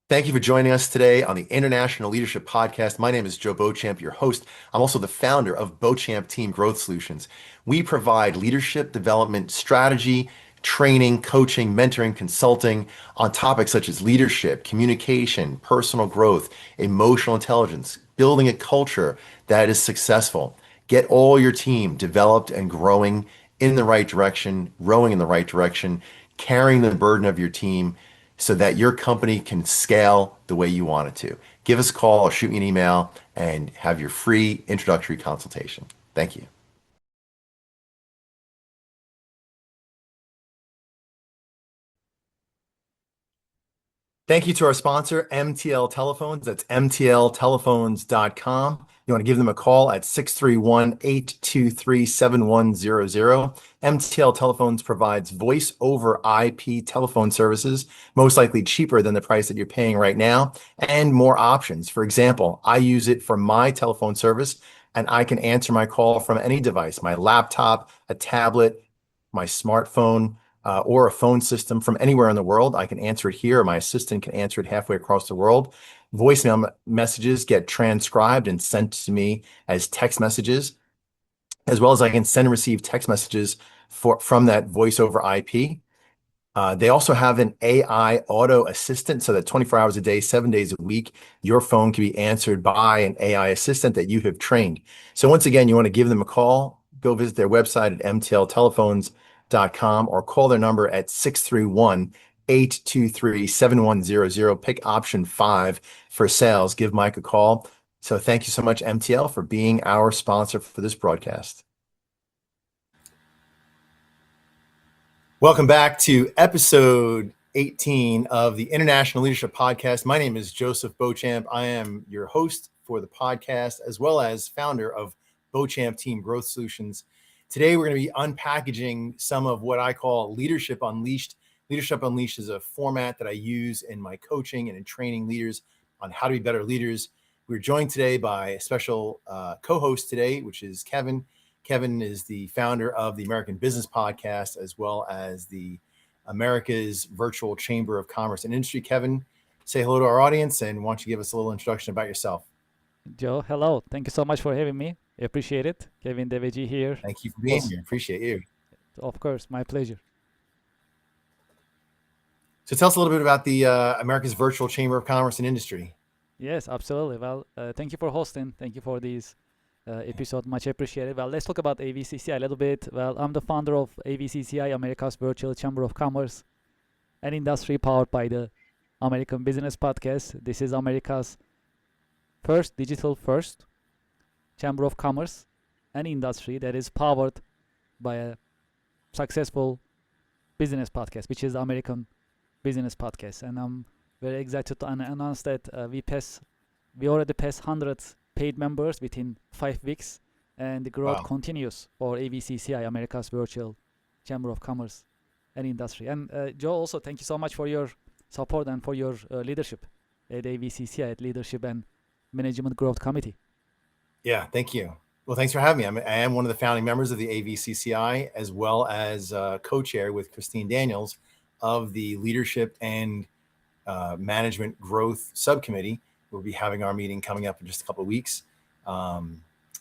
Thank you for joining us today on the International Leadership Podcast. My name is Joe Beauchamp, your host. I'm also the founder of Beauchamp Team Growth Solutions. We provide leadership development strategy, training, coaching, mentoring, consulting on topics such as leadership, communication, personal growth, emotional intelligence, building a culture that is successful. Get all your team developed and growing in the right direction, rowing in the right direction, carrying the burden of your team so that your company can scale the way you want it to. Give us a call or shoot me an email and have your free introductory consultation. Thank you. Thank you to our sponsor, MTL Telephones. That's mtltelephones.com. You want to give them a call at 631-823-7100. MTL Telephones provides voice over IP telephone services, most likely cheaper than the price that you're paying right now, and more options. For example, I use it for my telephone service, and I can answer my call from any device, my laptop, a tablet, my smartphone, or a phone system from anywhere in the world. I can answer it here, or my assistant can answer it halfway across the world. Voicemail messages get transcribed and sent to me as text messages, as well as I can send and receive text messages from that voice over IP. They also have an AI auto assistant so that 24 hours a day, 7 days a week, your phone can be answered by an AI assistant that you have trained. So once again, you want to give them a call, go visit their website at mtltelephones.com or call their number at 631-823-7100. Pick option 5 for sales. Give Mike a call. So thank you so much, MTL, for being our sponsor for this broadcast. Welcome back to episode 18 of the International Leadership Podcast. My name is Joseph Beauchamp. I am your host for the podcast, as well as founder of Beauchamp Team Growth Solutions. Today, we're going to be unpackaging some of what I call Leadership Unleashed. Leadership Unleashed is a format that I use in my coaching and in training leaders on how to be better leaders. We're joined today by a special co-host today, which is Kevin. Kevin is the founder of the American Business Podcast, as well as the America's Virtual Chamber of Commerce and Industry. Kevin, say hello to our audience, and why don't you give us a little introduction about yourself? Joe, hello. Thank you so much for having me. I appreciate it. Kevin Deveji here. Thank you for being here. Appreciate you. Of course, my pleasure. So tell us a little bit about the America's Virtual Chamber of Commerce and Industry. Yes, absolutely. Well, thank you for hosting. Thank you for this episode. Much appreciated. Well, let's talk about AVCCI a little bit. Well, I'm the founder of AVCCI, America's Virtual Chamber of Commerce and Industry, powered by the American Business Podcast. This is America's first digital first Chamber of Commerce and Industry that is powered by a successful business podcast, which is the American Business Podcast. And I'm very excited to announce that we already passed 100 paid members within 5 weeks, and the growth continues for AVCCI, America's Virtual Chamber of Commerce and Industry. And Joe, also thank you so much for your support and for your leadership at AVCCI, at Leadership and Management Growth Committee. Yeah, thank you. Well, thanks for having me. I am one of the founding members of the AVCCI, as well as co-chair with Christine Daniels of the Leadership and Management Growth Subcommittee. We'll be having our meeting coming up in just a couple of weeks.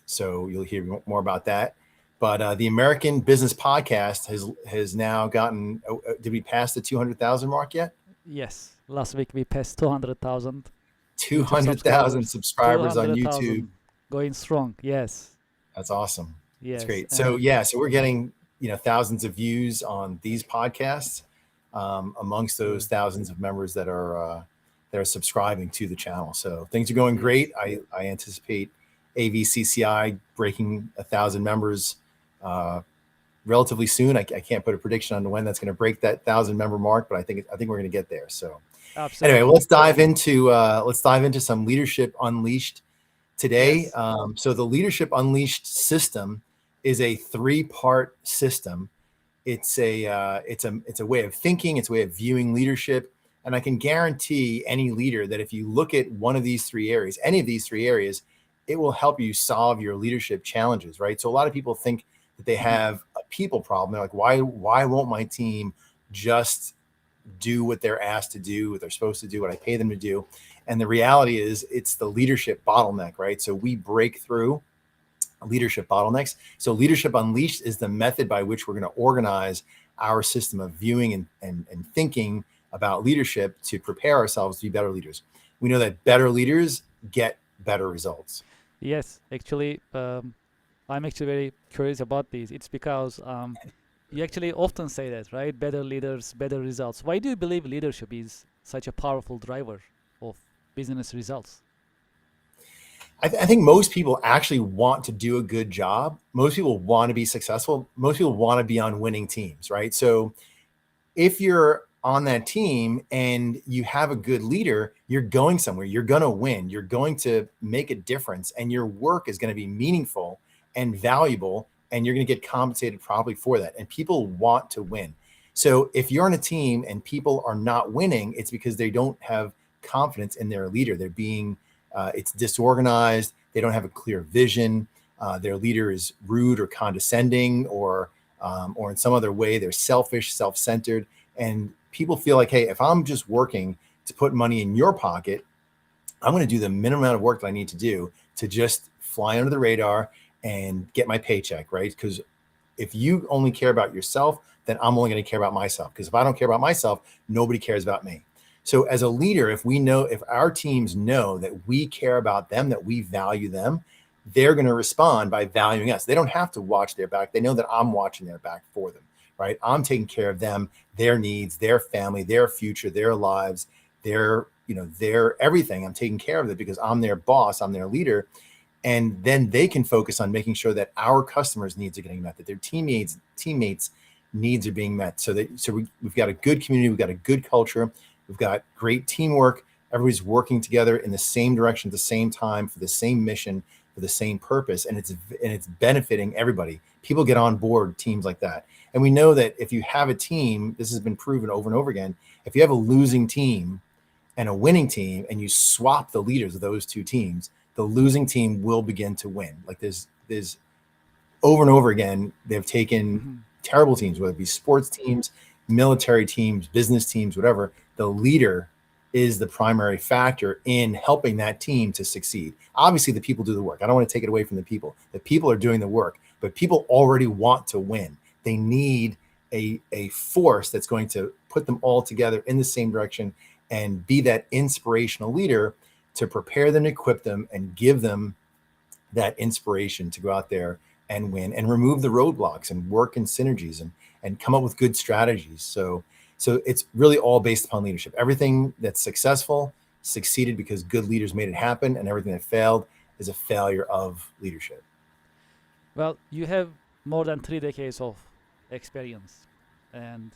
So you'll hear more about that. But the American Business Podcast has now gotten, did we pass the 200,000 mark yet? Yes. Last week we passed 200,000. 200,000 subscribers on YouTube. Going strong. Yes. That's awesome. Yes. That's great. So we're getting, thousands of views on these podcasts. amongst those Sure. thousands of members that are subscribing to the channel. So things are going great. Yes. I anticipate AVCCI breaking 1,000 members relatively soon. I can't put a prediction on when that's going to break that 1,000 member mark, but I think we're going to get there. So anyway, Absolutely. let's dive into some Leadership Unleashed today. Yes. So the Leadership Unleashed system is a 3-part system. It's a way of thinking. It's a way of viewing leadership. And I can guarantee any leader that if you look at one of these 3 areas, any of these 3 areas, it will help you solve your leadership challenges, right? So a lot of people think that they have a people problem. They're like, why won't my team just do what they're asked to do, what they're supposed to do, what I pay them to do? And the reality is it's the leadership bottleneck, right? So we break through leadership bottlenecks. So Leadership Unleashed is the method by which we're going to organize our system of viewing and thinking about leadership to prepare ourselves to be better leaders. We know that better leaders get better results. Yes. Actually, I'm actually very curious about this. It's because you actually often say that, right? Better leaders, better results. Why do you believe leadership is such a powerful driver of business results? I think most people actually want to do a good job. Most people want to be successful. Most people want to be on winning teams, right? So if you're on that team and you have a good leader, you're going somewhere, you're going to win, you're going to make a difference, and your work is going to be meaningful and valuable, and you're going to get compensated properly for that. And people want to win. So if you're on a team and people are not winning, it's because they don't have confidence in their leader. They're being, it's disorganized. They don't have a clear vision. Their leader is rude or condescending, or in some other way, they're selfish, self-centered. And people feel like, hey, if I'm just working to put money in your pocket, I'm going to do the minimum amount of work that I need to do to just fly under the radar and get my paycheck, right? Because if you only care about yourself, then I'm only going to care about myself. Because if I don't care about myself, nobody cares about me. So as a leader, if our teams know that we care about them, that we value them, they're going to respond by valuing us. They don't have to watch their back. They know that I'm watching their back for them, right? I'm taking care of them, their needs, their family, their future, their lives, their everything. I'm taking care of it because I'm their boss, I'm their leader. And then they can focus on making sure that our customers' needs are getting met, that their teammates needs are being met. So we've got a good community, we've got a good culture, we've got great teamwork. Everybody's working together in the same direction at the same time for the same mission, for the same purpose, and it's benefiting everybody. People get on board teams like that. And we know that if you have a team, this has been proven over and over again, if you have a losing team and a winning team and you swap the leaders of those 2 teams, the losing team will begin to win. Like there's over and over again, they've taken Mhm. terrible teams, whether it be sports teams, military teams, business teams, whatever. The leader is the primary factor in helping that team to succeed. Obviously, the people do the work. I don't want to take it away from the people. The people are doing the work, but people already want to win. They need a force that's going to put them all together in the same direction and be that inspirational leader to prepare them, equip them, and give them that inspiration to go out there and win and remove the roadblocks and work in synergies and come up with good strategies. So it's really all based upon leadership. Everything that's successful succeeded because good leaders made it happen, and everything that failed is a failure of leadership. Well, you have more than 3 decades of experience, and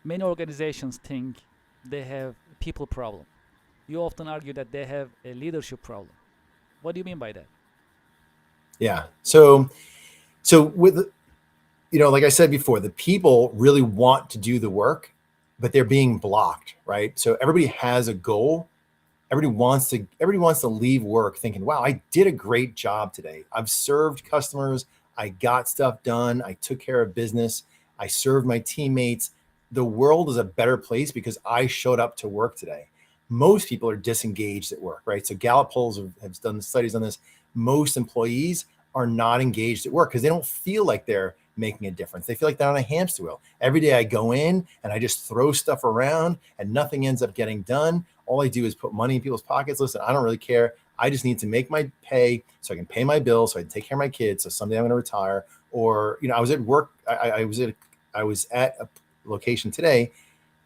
many organizations think they have a people problem. You often argue that they have a leadership problem. What do you mean by that? Yeah. So with, like I said before, the people really want to do the work, but they're being blocked, right? So everybody has a goal. Everybody wants to leave work thinking, wow, I did a great job today. I've served customers. I got stuff done. I took care of business. I served my teammates. The world is a better place because I showed up to work today. Most people are disengaged at work, right? So Gallup polls have done studies on this. Most employees are not engaged at work because they don't feel like they're making a difference. They feel like they're on a hamster wheel. Every day I go in and I just throw stuff around and nothing ends up getting done. All I do is put money in people's pockets. Listen, I don't really care. I just need to make my pay so I can pay my bills, so I can take care of my kids. So someday I'm going to retire. Or, I was at work. I was at location today,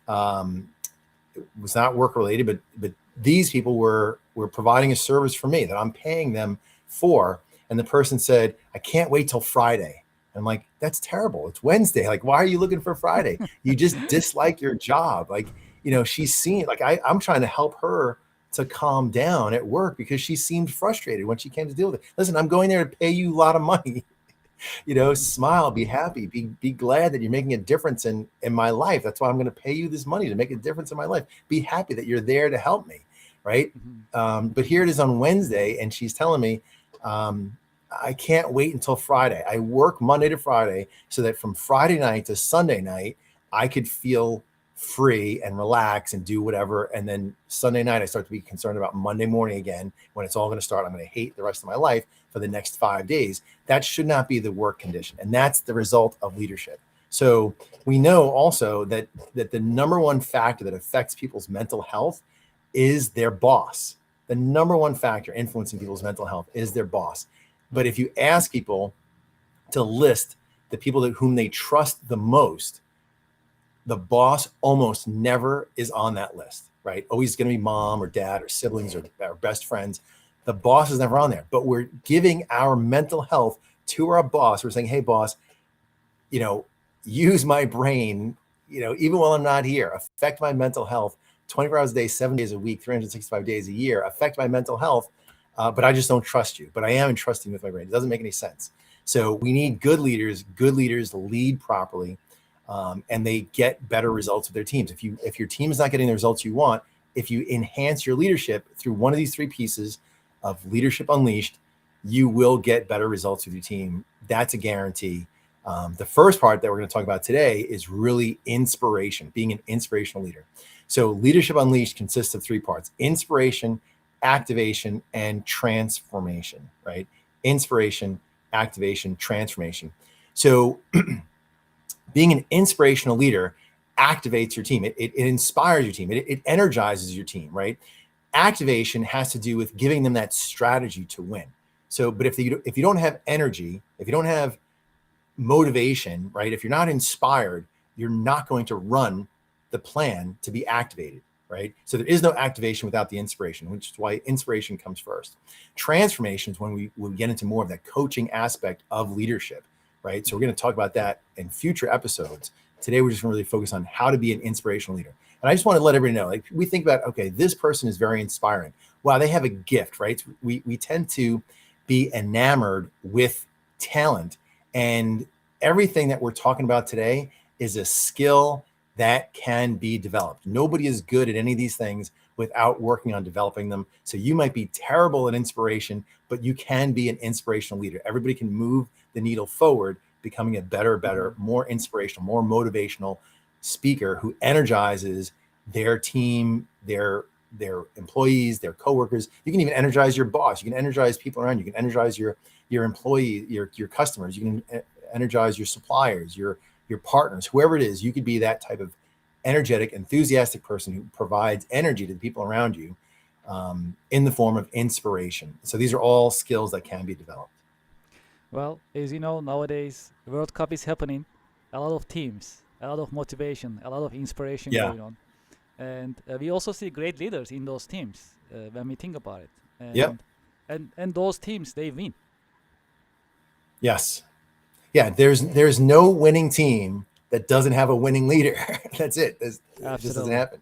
it was not work related, but these people were providing a service for me that I'm paying them for. And the person said, I can't wait till Friday. I'm like, that's terrible. It's Wednesday. Like, why are you looking for Friday? You just dislike your job. Like, she's seen, like, I'm trying to help her to calm down at work because she seemed frustrated when she came to deal with it. Listen, I'm going there to pay you a lot of money. Smile, be happy, be glad that you're making a difference in my life. That's why I'm going to pay you this money, to make a difference in my life. Be happy that you're there to help me. Right. But here it is on Wednesday, and she's telling me, I can't wait until Friday. I work Monday to Friday so that from Friday night to Sunday night, I could feel free and relax and do whatever. And then Sunday night, I start to be concerned about Monday morning again, when it's all going to start. I'm going to hate the rest of my life for the next 5 days. That should not be the work condition. And that's the result of leadership. So we know also that the number one factor that affects people's mental health is their boss. The number one factor influencing people's mental health is their boss. But if you ask people to list the people whom they trust the most, the boss almost never is on that list, right? Always going to be mom or dad or siblings or best friends. The boss is never on there, but we're giving our mental health to our boss. We're saying, hey, boss, use my brain, even while I'm not here, affect my mental health 24 hours a day, 7 days a week, 365 days a year, affect my mental health. But I just don't trust you, but I am entrusting with my brain. It doesn't make any sense. So we need good leaders lead properly. And they get better results with their teams. If your team is not getting the results you want, if you enhance your leadership through one of these 3 pieces of Leadership Unleashed, you will get better results with your team. That's a guarantee. The first part that we're going to talk about today is really inspiration, being an inspirational leader. So Leadership Unleashed consists of 3 parts: inspiration, activation, and transformation, right? Inspiration, activation, transformation. So being an inspirational leader activates your team. It inspires your team. It energizes your team, right? Activation has to do with giving them that strategy to win. So, but if you don't have energy, if you don't have motivation, right? If you're not inspired, you're not going to run the plan to be activated, right? So there is no activation without the inspiration, which is why inspiration comes first. Transformation is when we get into more of that coaching aspect of leadership, right? So we're going to talk about that in future episodes. Today, we're just going to really focus on how to be an inspirational leader. And I just want to let everybody know, like, we think about, okay, this person is very inspiring. Wow, they have a gift, right? We tend to be enamored with talent. And everything that we're talking about today is a skill that can be developed. Nobody is good at any of these things without working on developing them. So you might be terrible at inspiration, but you can be an inspirational leader. Everybody can move the needle forward, becoming a better, more inspirational, more motivational speaker who energizes their team, their employees, their coworkers. You can even energize your boss. You can energize people around you. You can energize your employee, your customers. You can energize your suppliers, your partners, whoever it is. You could be that type of energetic, enthusiastic person who provides energy to the people around you in the form of inspiration. So these are all skills that can be developed. Well, as you know, nowadays World Cup is happening. A lot of teams, a lot of motivation, a lot of inspiration Yeah. going on, and we also see great leaders in those teams when we think about it. And, Yep. and those teams, they win. Yes. Yeah. There's no winning team that doesn't have a winning leader. That's it. It just doesn't happen.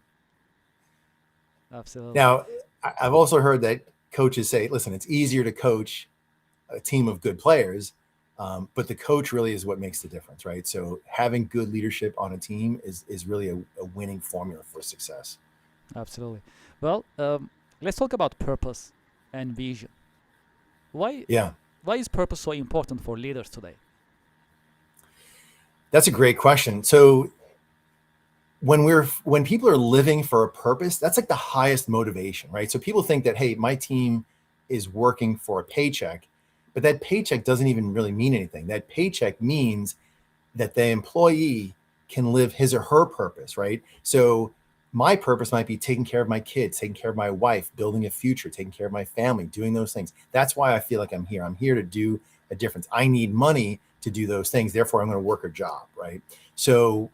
Absolutely. Now, I've also heard that coaches say, listen, it's easier to coach a team of good players, but the coach really is what makes the difference, right? So having good leadership on a team is really a winning formula for success. Absolutely. Well, let's talk about purpose and vision. Why is purpose so important for leaders today? That's a great question. So when people are living for a purpose, that's like the highest motivation, right? So people think that, hey, my team is working for a paycheck, but that paycheck doesn't even really mean anything. That paycheck means that the employee can live his or her purpose, right? So my purpose might be taking care of my kids, taking care of my wife, building a future, taking care of my family, doing those things. That's why I feel like I'm here. I'm here to do a difference. I need money to do those things. Therefore, I'm going to work a job, right? So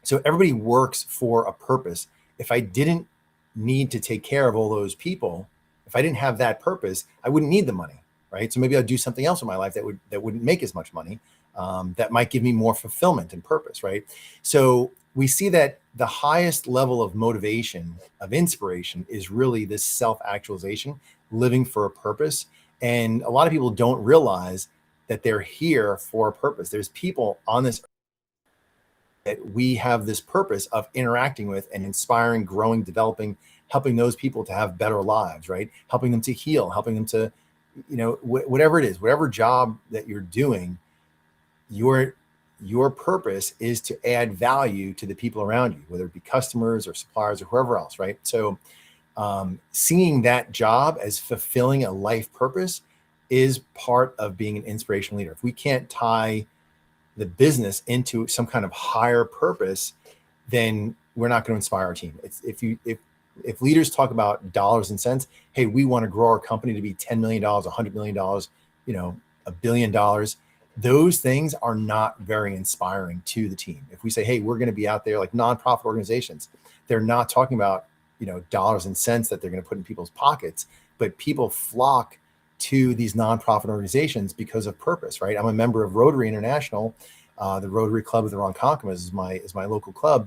So everybody works for a purpose. If I didn't need to take care of all those people, if I didn't have that purpose, I wouldn't need the money, right? So maybe I'd do something else in my life that wouldn't make as much money, that might give me more fulfillment and purpose, right? So we see that the highest level of motivation, of inspiration, is really this self-actualization, living for a purpose. And a lot of people don't realize that they're here for a purpose. There's people on this that we have this purpose of interacting with and inspiring, growing, developing, helping those people to have better lives, right? Helping them to heal, helping them to, whatever it is, whatever job that you're doing, your purpose is to add value to the people around you, whether it be customers or suppliers or whoever else, right? So seeing that job as fulfilling a life purpose is part of being an inspirational leader. If we can't tie the business into some kind of higher purpose, then we're not going to inspire our team. It's if leaders talk about dollars and cents, hey, we want to grow our company to be $10 million, $100 million, $1 billion. Those things are not very inspiring to the team. If we say, hey, we're going to be out there, like nonprofit organizations, they're not talking about, dollars and cents that they're going to put in people's pockets, but people flock to these nonprofit organizations because of purpose, right? I'm a member of Rotary International, the Rotary Club of the Ronkonkoma is my local club.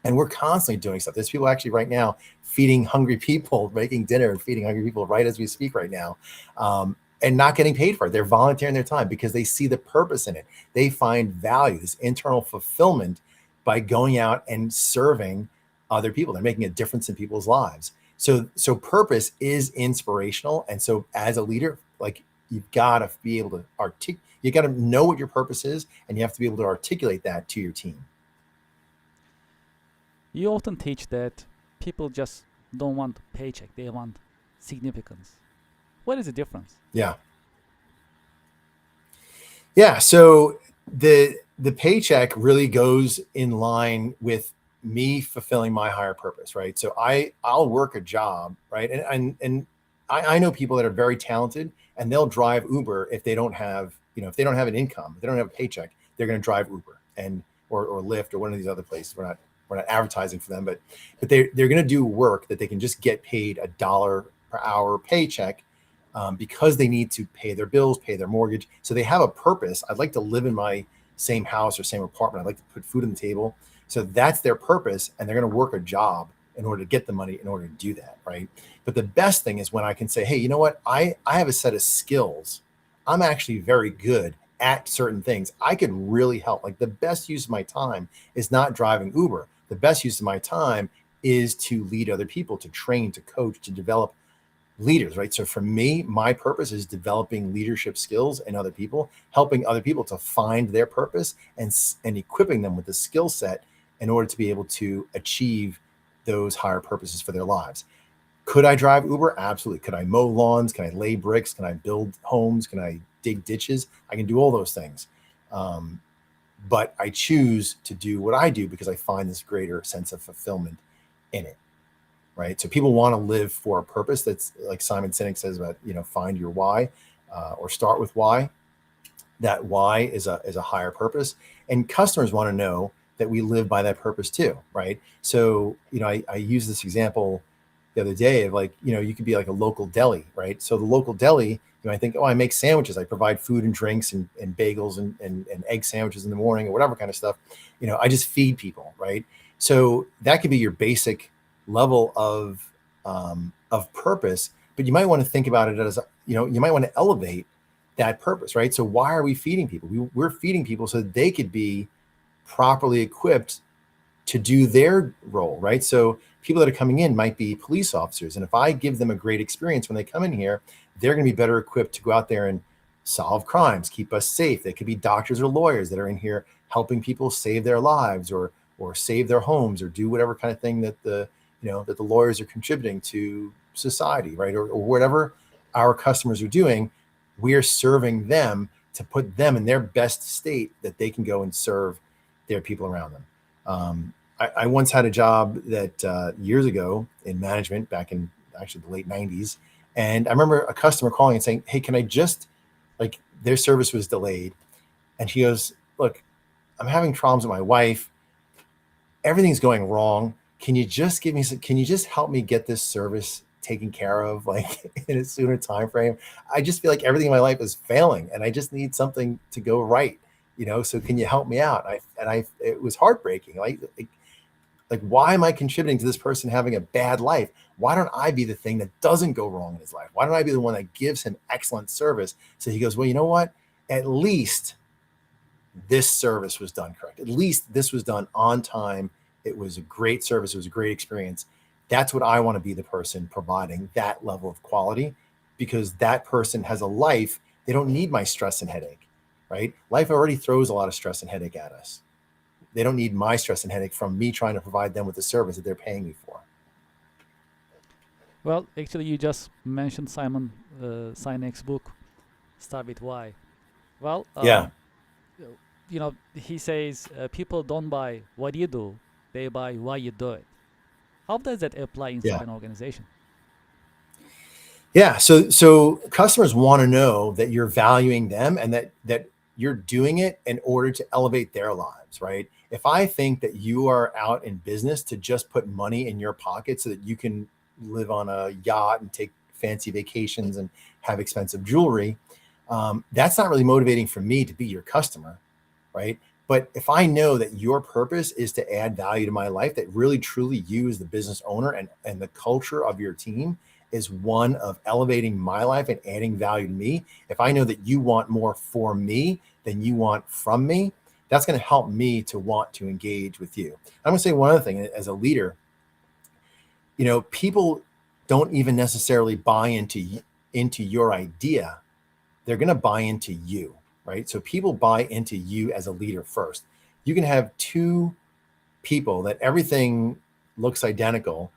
And we're constantly doing stuff. There's people actually right now feeding hungry people, making dinner and feeding hungry people right as we speak right now, and not getting paid for it. They're volunteering their time because they see the purpose in it. They find value, this internal fulfillment by going out and serving other people. They're making a difference in people's lives. So purpose is inspirational. And so as a leader, like you've got to be able to you got to know what your purpose is, and you have to be able to articulate that to your team. You often teach that people just don't want a paycheck, they want significance. What is the difference? Yeah. So the paycheck really goes in line with me fulfilling my higher purpose, right? So I'll work a job, right? And I know people that are very talented, and they'll drive Uber if they don't have, if they don't have an income, if they don't have a paycheck, they're going to drive Uber or Lyft or one of these other places. We're not advertising for them, but they're going to do work that they can just get paid $1 per hour paycheck, because they need to pay their bills, pay their mortgage. So they have a purpose. I'd like to live in my same house or same apartment. I'd like to put food on the table. So that's their purpose, and they're going to work a job in order to get the money in order to do that, right? But the best thing is when I can say, hey, you know what? I have a set of skills. I'm actually very good at certain things. I could really help. Like the best use of my time is not driving Uber. The best use of my time is to lead other people, to train, to coach, to develop leaders, right? So for me, my purpose is developing leadership skills in other people, helping other people to find their purpose and equipping them with the skill set in order to be able to achieve those higher purposes for their lives. Could I drive Uber? Absolutely. Could I mow lawns? Can I lay bricks? Can I build homes? Can I dig ditches? I can do all those things. But I choose to do what I do because I find this greater sense of fulfillment in it. Right. So people want to live for a purpose. That's like Simon Sinek says about, find your why, or start with why. That why is a higher purpose. And customers want to know that we live by that purpose too. Right. So, I use this example the other day of like, you could be like a local deli. Right. So the local deli, I think, I make sandwiches. I provide food and drinks and bagels and egg sandwiches in the morning or whatever kind of stuff. I just feed people. Right. So that could be your basic level of purpose, but you might want to think about it as, you might want to elevate that purpose, right? So why are we feeding people? We're feeding people so that they could be properly equipped to do their role, right? So people that are coming in might be police officers. And if I give them a great experience when they come in here, they're going to be better equipped to go out there and solve crimes, keep us safe. They could be doctors or lawyers that are in here helping people save their lives or save their homes or do whatever kind of thing that the lawyers are contributing to society, right? Or whatever our customers are doing, we are serving them to put them in their best state that they can go and serve their people around them. I once had a job that years ago in management back in actually the late 90s. And I remember a customer calling and saying, hey, can I just, like, their service was delayed. And she goes, look, I'm having problems with my wife. everything's going wrong. Can you just give me some, can you just help me get this service taken care of, like in a sooner time frame? I just feel like everything in my life is failing and I just need something to go right, so can you help me out? It was heartbreaking. Like, why am I contributing to this person having a bad life? Why don't I be the thing that doesn't go wrong in his life? Why don't I be the one that gives him excellent service? So he goes, well, you know what? At least this service was done correct. At least this was done on time. It was a great service. It was a great experience. That's what I want to be, the person providing that level of quality, because that person has a life. They don't need my stress and headache, right? Life already throws a lot of stress and headache at us. They don't need my stress and headache from me trying to provide them with the service that they're paying me for. Well, actually, you just mentioned Simon Sinek's book, Start with Why. Well, Yeah. he says people don't buy what you do, they buy why you do it. How does that apply inside Yeah. an organization? Yeah. So customers want to know that you're valuing them and that you're doing it in order to elevate their lives, right? If I think that you are out in business to just put money in your pocket so that you can live on a yacht and take fancy vacations and have expensive jewelry, that's not really motivating for me to be your customer, right? But if I know that your purpose is to add value to my life, that really truly you as the business owner and the culture of your team is one of elevating my life and adding value to me. If I know that you want more for me than you want from me, that's going to help me to want to engage with you. I'm going to say one other thing as a leader. People don't even necessarily buy into your idea. They're going to buy into you, right? So people buy into you as a leader first. You can have two people that everything looks identical.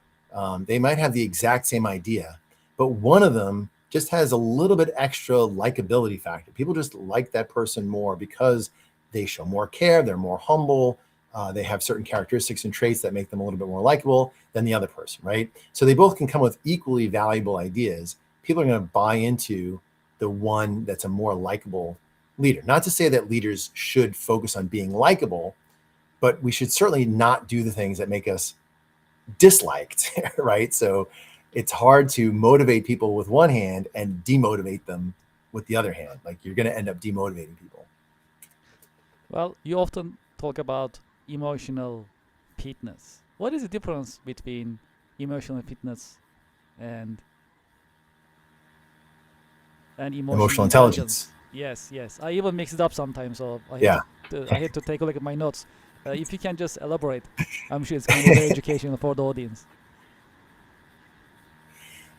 They might have the exact same idea, but one of them just has a little bit extra likability factor. People just like that person more because they show more care, they're more humble, they have certain characteristics and traits that make them a little bit more likable than the other person, right? So they both can come with equally valuable ideas. People are going to buy into the one that's a more likable leader. Not to say that leaders should focus on being likable, but we should certainly not do the things that make us disliked, right? So it's hard to motivate people with one hand and demotivate them with the other hand. Like, you're going to end up demotivating people. Well, you often talk about emotional fitness. What is the difference between emotional fitness and emotional Emotional intelligence? intelligence. Yes. I even mix it up sometimes, so Yeah. I had to take a look at my notes. If you can just elaborate, I'm sure it's going to be very educational for the audience.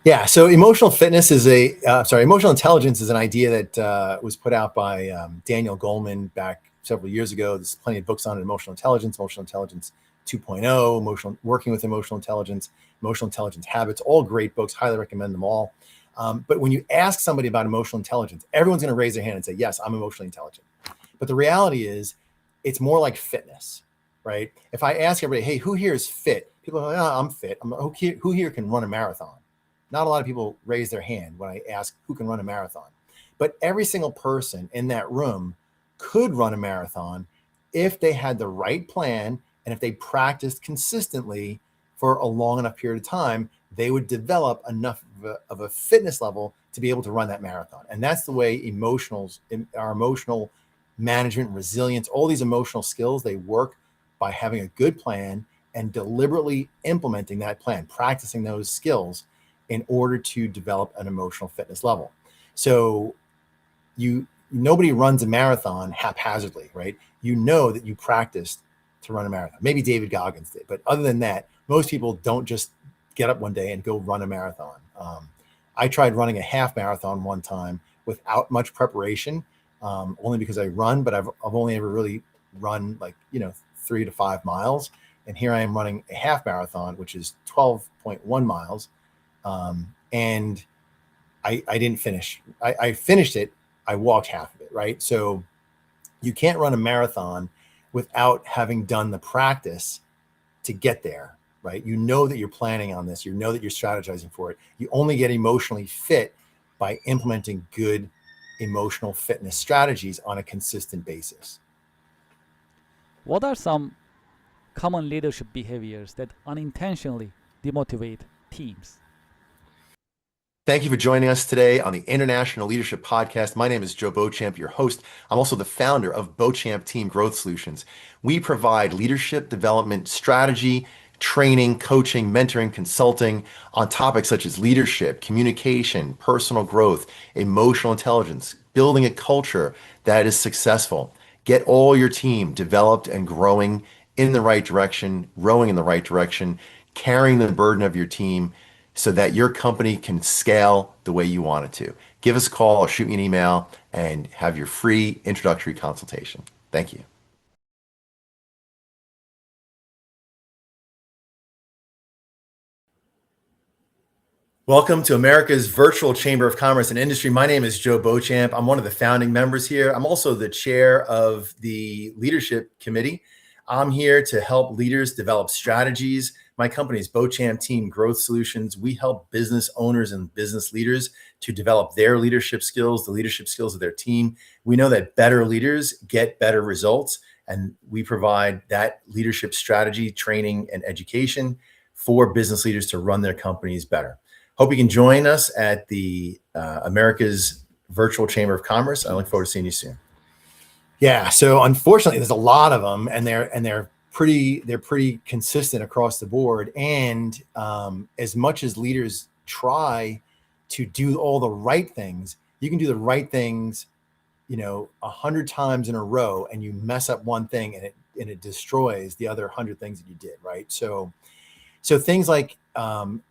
Yeah. So emotional intelligence is an idea that was put out by Daniel Goleman back several years ago. There's plenty of books on it: emotional intelligence 2.0, working with emotional intelligence habits, all great books. Highly recommend them all. But when you ask somebody about emotional intelligence, everyone's going to raise their hand and say, yes, I'm emotionally intelligent. But the reality is it's more like fitness, right? If I ask everybody, hey, who here is fit? People are like, oh, I'm fit. Who here can run a marathon? Not a lot of people raise their hand when I ask who can run a marathon. But every single person in that room could run a marathon if they had the right plan and if they practiced consistently for a long enough period of time. They would develop enough of a fitness level to be able to run that marathon. And that's the way our emotional management, resilience, all these emotional skills, they work by having a good plan and deliberately implementing that plan, practicing those skills in order to develop an emotional fitness level. So nobody runs a marathon haphazardly, right? You know that you practiced to run a marathon. Maybe David Goggins did, but other than that, most people don't just get up one day and go run a marathon. I tried running a half marathon one time without much preparation, only because I run, but I've only ever really run 3 to 5 miles. And here I am running a half marathon, which is 12.1 miles. And I didn't finish. I finished it. I walked half of it, right? So you can't run a marathon without having done the practice to get there, right? You know that you're planning on this. You know that you're strategizing for it. You only get emotionally fit by implementing good emotional fitness strategies on a consistent basis. What are some common leadership behaviors that unintentionally demotivate teams? Thank you for joining us today on the International Leadership Podcast. My name is Joe Beauchamp, your host. I'm also the founder of Beauchamp Team Growth Solutions. We provide leadership development strategy, training, coaching, mentoring, consulting on topics such as leadership, communication, personal growth, emotional intelligence, building a culture that is successful. Get all your team developed and growing in the right direction, rowing in the right direction, carrying the burden of your team so that your company can scale the way you want it to. Give us a call or shoot me an email and have your free introductory consultation. Thank you. Welcome to America's virtual Chamber of Commerce and Industry. My name is Joe Beauchamp. I'm one of the founding members here. I'm also the chair of the leadership committee. I'm here to help leaders develop strategies. My company is Beauchamp Team Growth Solutions. We help business owners and business leaders to develop their leadership skills, the leadership skills of their team. We know that better leaders get better results, and we provide that leadership strategy, training, and education for business leaders to run their companies better. Hope you can join us at the America's Virtual Chamber of Commerce. I look forward to seeing you soon. Yeah, so unfortunately, there's a lot of them, and they're pretty consistent across the board. And as much as leaders try to do all the right things, you can do the right things, 100 times in a row, and you mess up one thing, and it destroys the other 100 things that you did, right? So things like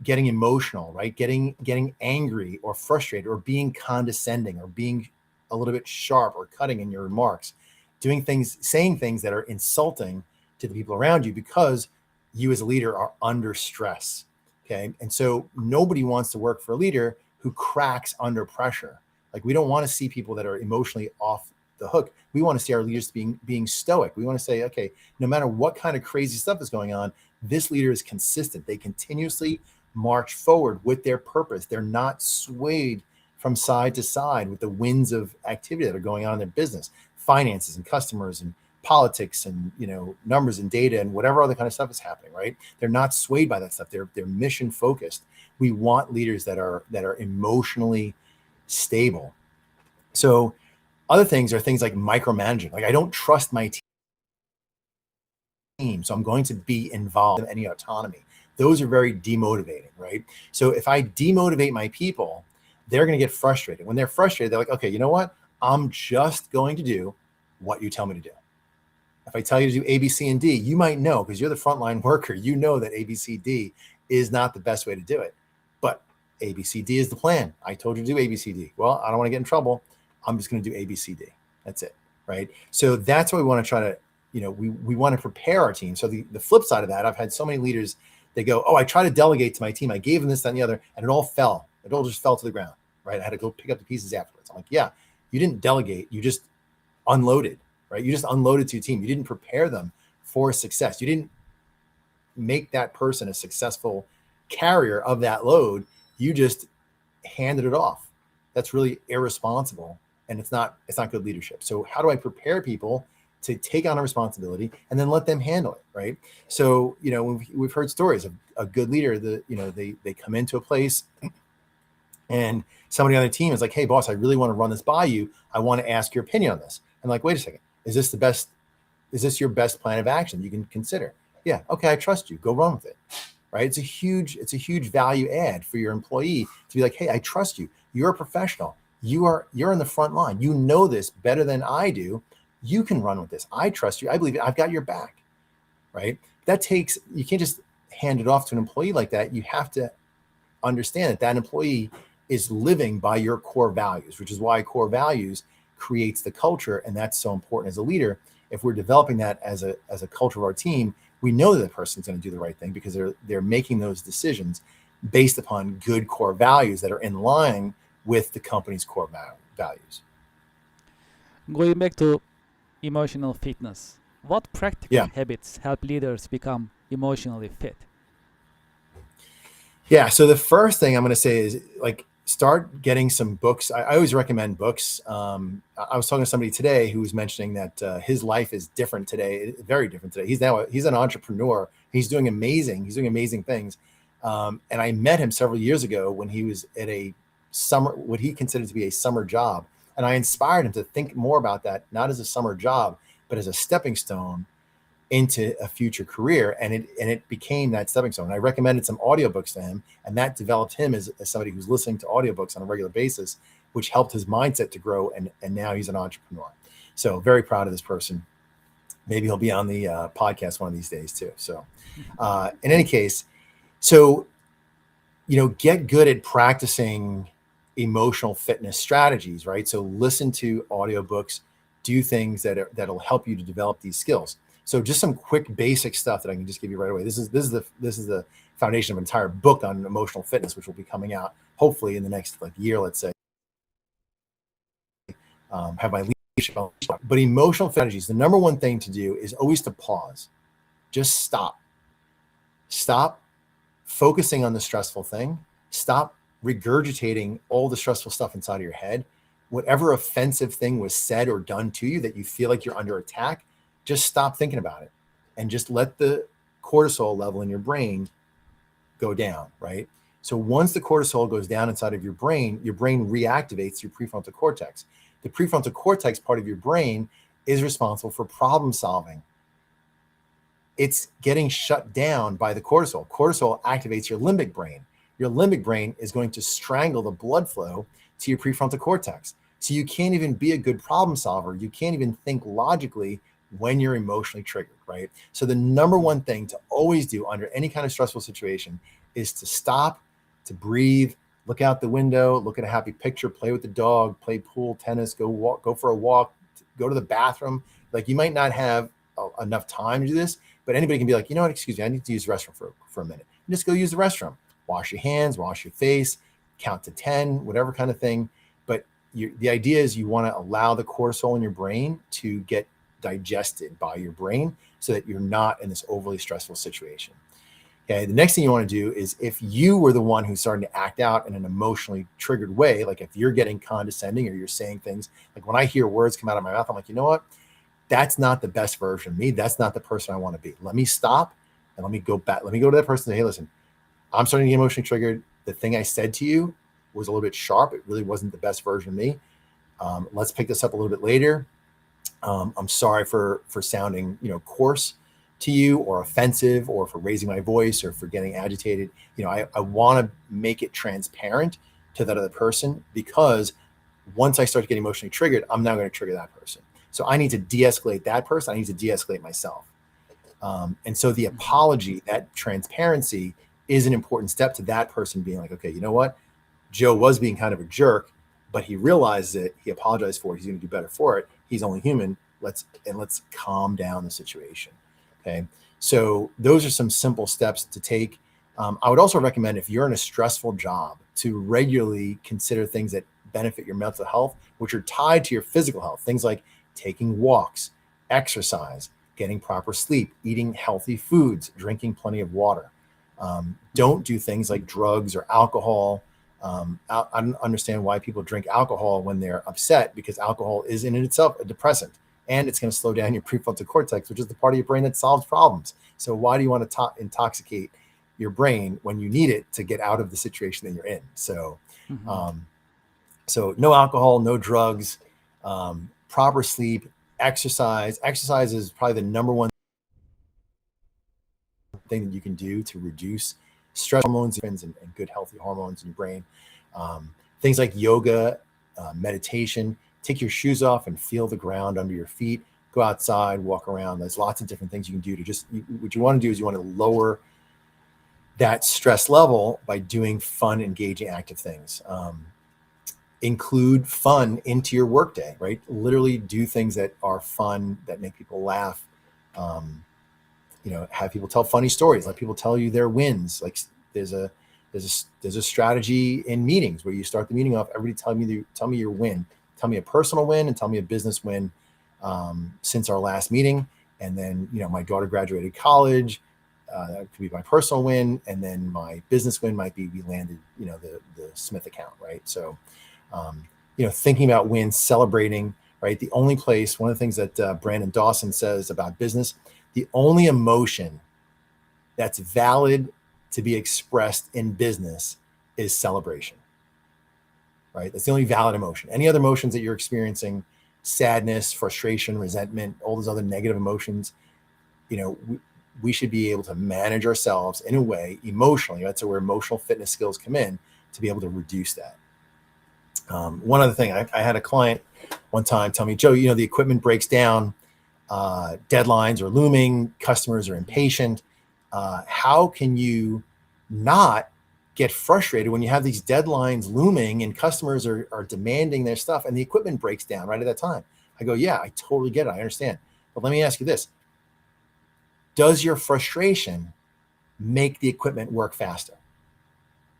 getting emotional, right? Getting angry or frustrated or being condescending or being a little bit sharp or cutting in your remarks, saying things that are insulting to the people around you because you as a leader are under stress. Okay. And so nobody wants to work for a leader who cracks under pressure. Like, we don't want to see people that are emotionally off the hook. We want to see our leaders being stoic. We want to say, okay, no matter what kind of crazy stuff is going on, this leader is consistent. They continuously march forward with their purpose. They're not swayed from side to side with the winds of activity that are going on in their business, finances and customers and politics and numbers and data and whatever other kind of stuff is happening, right? They're not swayed by that stuff. They're mission focused. We want leaders that are emotionally stable. So other things are things like micromanaging. Like, I don't trust my team, so I'm going to be involved in any autonomy. Those are very demotivating, right? So if I demotivate my people, they're going to get frustrated. When they're frustrated, they're like, okay, you know what? I'm just going to do what you tell me to do. If I tell you to do A, B, C, and D, you might know, because you're the frontline worker, you know that A, B, C, D is not the best way to do it. But A, B, C, D is the plan. I told you to do A, B, C, D. Well, I don't want to get in trouble. I'm just going to do A, B, C, D. That's it, right? So that's what we want to try to, we want to prepare our team. So the flip side of that, I've had so many leaders, they go, oh, I try to delegate to my team. I gave them this, that, and the other, and it all fell. It all just fell to the ground, right? I had to go pick up the pieces afterwards. I'm like, yeah, you didn't delegate. You just unloaded, right? You just unloaded to your team. You didn't prepare them for success. You didn't make that person a successful carrier of that load. You just handed it off. That's really irresponsible, and it's not good leadership. So how do I prepare people to take on a responsibility and then let them handle it, right? So, we've heard stories of a good leader that, they come into a place and somebody on the team is like, hey, boss, I really want to run this by you. I want to ask your opinion on this. And like, wait a second, is this your best plan of action you can consider? Yeah. Okay. I trust you. Go run with it. Right. It's a huge value add for your employee to be like, hey, I trust you. You're a professional. You're in the front line. You know this better than I do. You can run with this. I trust you. I believe it. I've got your back. Right. You can't just hand it off to an employee like that. You have to understand that employee is living by your core values, which is why core values creates the culture. And that's so important as a leader. If we're developing that as a culture of our team, we know that the person's going to do the right thing because they're making those decisions based upon good core values that are in line with the company's core values. Going back to emotional fitness, what practical habits help leaders become emotionally fit? Yeah. So the first thing I'm going to say is, like, start getting some books. I always recommend books. I was talking to somebody today who was mentioning that his life is different today, very different today. He's an entrepreneur. He's doing amazing things. And I met him several years ago when he was at a summer, what he considered to be a summer job. And I inspired him to think more about that, not as a summer job, but as a stepping stone into a future career. And it became that stepping stone. And I recommended some audiobooks to him, and that developed him as somebody who's listening to audiobooks on a regular basis, which helped his mindset to grow. And now he's an entrepreneur. So very proud of this person. Maybe he'll be on the podcast one of these days too. So in any case, so, get good at practicing emotional fitness strategies, right? So listen to audiobooks, do things that'll help you to develop these skills. So just some quick basic stuff that I can just give you right away. This is the foundation of an entire book on emotional fitness, which will be coming out hopefully in the next year, let's say. Have my leadership, but emotional strategies. The number one thing to do is always to pause. Just stop focusing on the stressful thing. Stop regurgitating all the stressful stuff inside of your head. Whatever offensive thing was said or done to you that you feel like you're under attack, just stop thinking about it and just let the cortisol level in your brain go down, right? So once the cortisol goes down inside of your brain reactivates your prefrontal cortex. The prefrontal cortex part of your brain is responsible for problem solving. It's getting shut down by the cortisol. Cortisol activates your limbic brain. Your limbic brain is going to strangle the blood flow to your prefrontal cortex. So you can't even be a good problem solver. You can't even think logically when you're emotionally triggered, right? So the number one thing to always do under any kind of stressful situation is to stop, to breathe, look out the window, look at a happy picture, play with the dog, play pool, tennis, go for a walk, go to the bathroom. You might not have enough time to do this, but anybody can be like, excuse me, I need to use the restroom for a minute. And just go use the restroom. Wash your hands, wash your face, count to 10, whatever kind of thing. But the idea is you want to allow the cortisol in your brain to get digested by your brain so that you're not in this overly stressful situation. Okay. The next thing you want to do is, if you were the one who's starting to act out in an emotionally triggered way, like if you're getting condescending or you're saying things like, when I hear words come out of my mouth, I'm like, you know what? That's not the best version of me. That's not the person I want to be. Let me stop and let me go back. Let me go to that person and say, hey, listen, I'm starting to get emotionally triggered. The thing I said to you was a little bit sharp. It really wasn't the best version of me. Let's pick this up a little bit later. I'm sorry for sounding, coarse to you or offensive, or for raising my voice, or for getting agitated. I want to make it transparent to that other person, because once I start getting emotionally triggered, I'm now going to trigger that person. So I need to de-escalate that person. I need to de-escalate myself. And so the apology, that transparency, is an important step to that person being like, okay, you know what? Joe was being kind of a jerk, but he realizes it. He apologized for it. He's going to do better for it. He's only human. Let's calm down the situation. Okay. So those are some simple steps to take. I would also recommend, if you're in a stressful job, to regularly consider things that benefit your mental health, which are tied to your physical health. Things like taking walks, exercise, getting proper sleep, eating healthy foods, drinking plenty of water. Don't do things like drugs or alcohol. I don't understand why people drink alcohol when they're upset, because alcohol is in itself a depressant, and it's going to slow down your prefrontal cortex, which is the part of your brain that solves problems. So why do you want to intoxicate your brain when you need it to get out of the situation that you're in? So, so no alcohol, no drugs, proper sleep, exercise. Exercise is probably the number one thing that you can do to reduce stress hormones and good healthy hormones in your brain. Things like yoga, meditation. Take your shoes off and feel the ground under your feet. Go outside, walk around. There's lots of different things you can do to what you want to do is you want to lower that stress level by doing fun, engaging, active things. Include fun into your workday, right? Literally do things that are fun, that make people laugh. Have people tell funny stories. Let people tell you their wins. Like there's a strategy in meetings where you start the meeting off, everybody tell me your win. Tell me a personal win and tell me a business win since our last meeting. And then, my daughter graduated college That could be my personal win, and then my business win might be we landed, the Smith account, right? So, thinking about wins, celebrating, right? The only place, one of the things that Brandon Dawson says about business, the only emotion that's valid to be expressed in business is celebration, right? That's the only valid emotion. Any other emotions that you're experiencing, sadness, frustration, resentment, all those other negative emotions, we should be able to manage ourselves in a way emotionally. That's where emotional fitness skills come in to be able to reduce that. One other thing, I had a client one time tell me, Joe, the equipment breaks down, deadlines are looming, customers are impatient. How can you not get frustrated when you have these deadlines looming and customers are demanding their stuff and the equipment breaks down right at that time? I go, yeah, I totally get it. I understand. But let me ask you this. Does your frustration make the equipment work faster?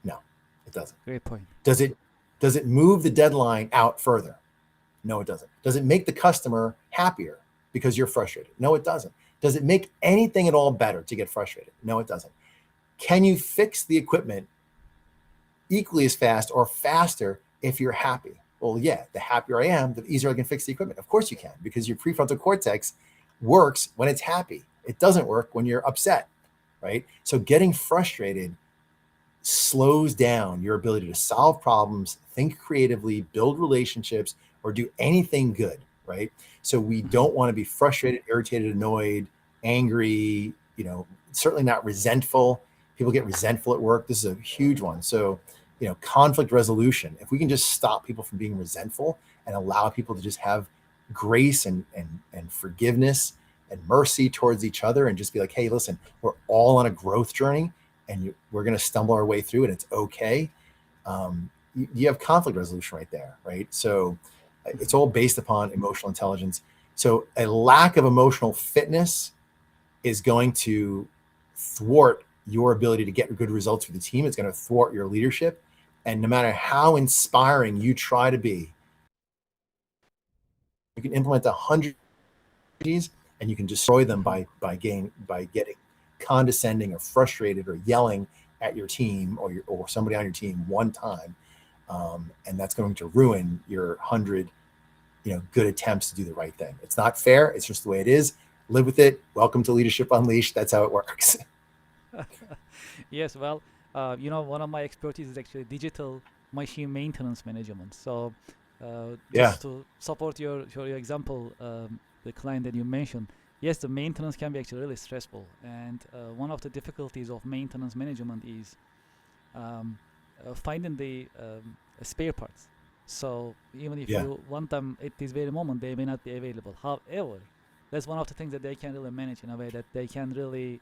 No, it doesn't. Great point. Does it move the deadline out further? No, it doesn't. Does it make the customer happier because you're frustrated? No, it doesn't. Does it make anything at all better to get frustrated? No, it doesn't. Can you fix the equipment equally as fast or faster if you're happy? Well, yeah, the happier I am, the easier I can fix the equipment. Of course you can, because your prefrontal cortex works when it's happy. It doesn't work when you're upset, right? So getting frustrated slows down your ability to solve problems, think creatively, build relationships, or do anything good, right? So we don't want to be frustrated, irritated, annoyed, angry, certainly not resentful. People get resentful at work. This is a huge one. So, conflict resolution. If we can just stop people from being resentful and allow people to just have grace and forgiveness and mercy towards each other and just be like, hey, listen, we're all on a growth journey and we're going to stumble our way through it. It's okay. You have conflict resolution right there, right? So it's all based upon emotional intelligence. So a lack of emotional fitness is going to thwart your ability to get good results for the team. It's going to thwart your leadership. And no matter how inspiring you try to be, you can implement 100 strategies and you can destroy them by getting condescending or frustrated or yelling at your team or somebody on your team one time. And that's going to ruin your 100 good attempts to do the right thing. It's not fair. It's just the way it is. Live with it. Welcome to Leadership Unleashed. That's how it works. Yes, well, one of my expertise is actually digital machine maintenance management. So, Yeah. just to support your example, the client that you mentioned, yes, the maintenance can be actually really stressful. And one of the difficulties of maintenance management is finding the spare parts. So even if Yeah. you want them at this very moment, they may not be available. However, that's one of the things that they can really manage in a way that they can really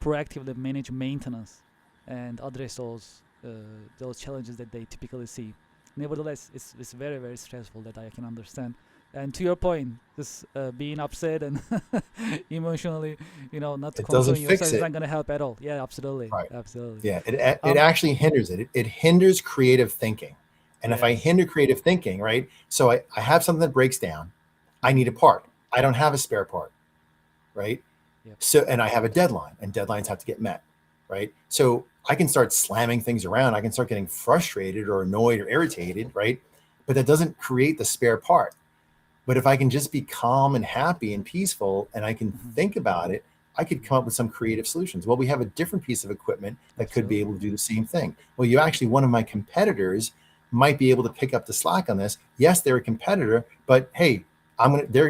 proactively manage maintenance and address those challenges that they typically see. Nevertheless, it's very, very stressful, that I can understand. And to your point, this being upset and emotionally, not It doesn't controlling fix yourself is it. not going to help at all. Yeah, absolutely, Right. absolutely. Yeah. It Um, actually hinders it. It hinders creative thinking. And if I yes. hinder creative thinking, right? So I have something that breaks down. I need a Mhm. part. I don't have a spare part, right? Yep. So, and I have a deadline and deadlines have to get met, right? So I can start slamming things around. I can start getting frustrated or annoyed or irritated, right? But that doesn't create the spare part. But if I can just be calm and happy and peaceful and I can Mhm. think about it, I could come up with some creative solutions. Well, we have a different piece of equipment that could be able Absolutely. to do the same thing. Well, one of my competitors might be able to pick up the slack on this. Yes, they're a competitor, but hey,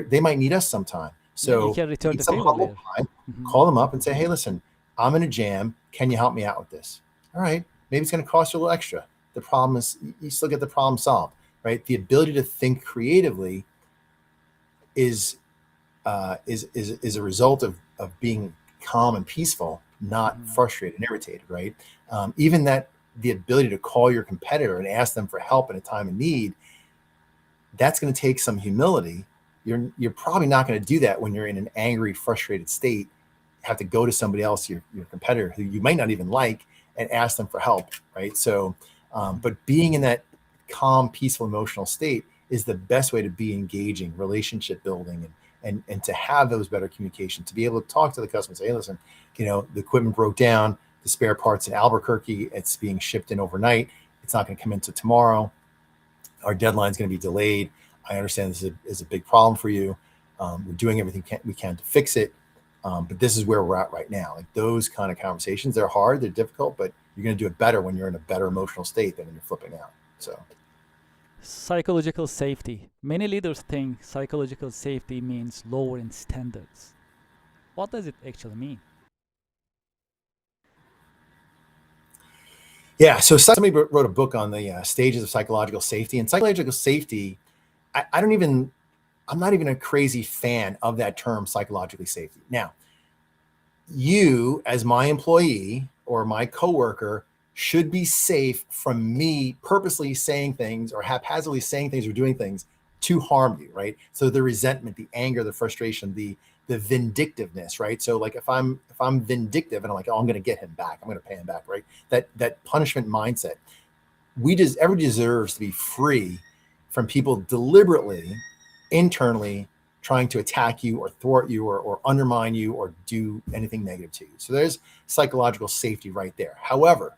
they might need us sometime. Yeah, you So can return need the some favor humble there. pie, Mhm. call them up and say, hey, listen, I'm in a jam. Can you help me out with this? All right. Maybe it's going to cost you a little extra. The problem is you still get the problem solved, right? The ability to think creatively is is a result of being calm and peaceful, not Mhm. frustrated and irritated, right? Even that the ability to call your competitor and ask them for help in a time of need, that's going to take some humility. You're probably not going to do that when you're in an angry, frustrated state. Have to go to somebody else, your competitor, who you might not even like, and ask them for help, right? So, Mhm. but being in that calm, peaceful, emotional state is the best way to be engaging, relationship building, and to have those better communication, to be able to talk to the customer and say, hey, listen, the equipment broke down, the spare parts in Albuquerque, it's being shipped in overnight. It's not going to come into tomorrow. Our deadline is going to be delayed. I understand this is a big problem for you. We're doing everything we can to fix it. But this is where we're at right now. Like those kind of conversations, they're hard, they're difficult, but you're going to do it better when you're in a better emotional state than when you're flipping out. So Psychological safety. Many leaders think psychological safety means lowering standards. What does it actually mean? yeah, so somebody wrote a book on the stages of psychological safety, and psychological safety. I'm not even a crazy fan of that term, psychologically safety. Now, you as my employee or my coworker should be safe from me purposely saying things or haphazardly saying things or doing things to harm you, right? So the resentment, the anger, the frustration, the vindictiveness, right? So like if I'm vindictive and I'm like, oh, I'm going to get him back, I'm going to pay him back, right? That punishment mindset. Everybody deserves to be free from people deliberately, internally trying to attack you or thwart you or undermine you or do anything negative to you. So there's psychological safety right there. However,